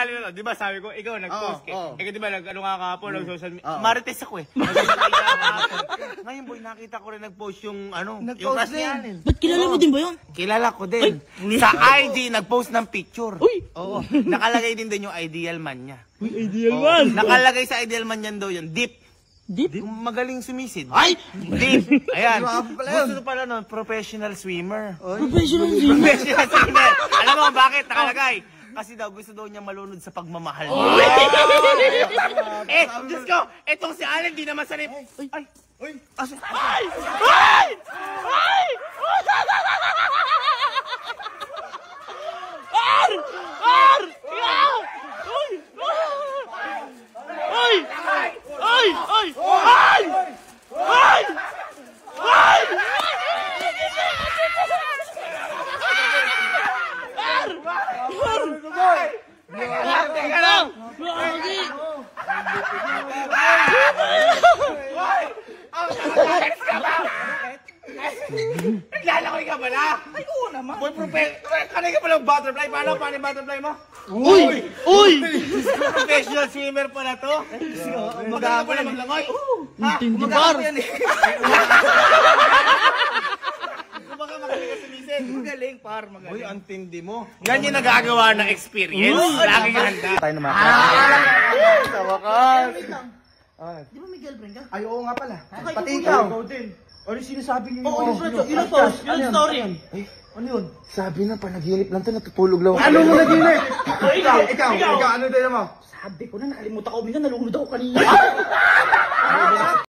sakali na, di ba sabi ko, ikaw nag-post ka. Ikaw di ba, ano nga kahapon, nag-social media. Marites ako eh. Ngayon boy, nakita ko rin nag-post yung yung crush niya. Ba't kilala mo din ba yun? Kilala ko din. Sa IG, nag-post ng picture. Oo. Nakalagay din yung ideal man niya. Ideal man. Nakalagay sa ideal man niyan daw yun, deep. Deep? Magaling sumisid. Ay! Deep. Ayan. Gusto pala nun, professional swimmer. Professional swimmer. Professional swimmer. Alam mo bakit nakalagay? Kasi daw gusto daw niya malunod sa pagmamahal niya. Diyos ko, etong si Allen di naman sanip. Ay! Ay! Ay! Ay! Ay! Ar! Ar! Ay! Ay! Ay! Ay! Ay! Ay! Ay! Teka lang! Naglalakay ka pala? Ay, oo naman. Boy, kanay ka pala butterfly. Paano yung butterfly mo? Uy! Uy! Professional swimmer pala to. Magaling pala maglangoy. Intindi par. Kumbaga magaling ka sumisid. Magaling par, magaling. Uy, ang tindi mo. Ganyan nagagawa ng experience. Laging handa. Tayo naman. Sa wakas. Di ba may girlfriend ka? Ay, oo nga pala. Pati ikaw. Ano sinasabi niyo yun? Yun post, yun story yun. Ano yun? Sabi na, panaginip lang to, natutulog lang. Ano mo naginip? Ikaw, ano din mo? Sabi ko na, nakalimutan ko. Minsan nalunod ako kanina.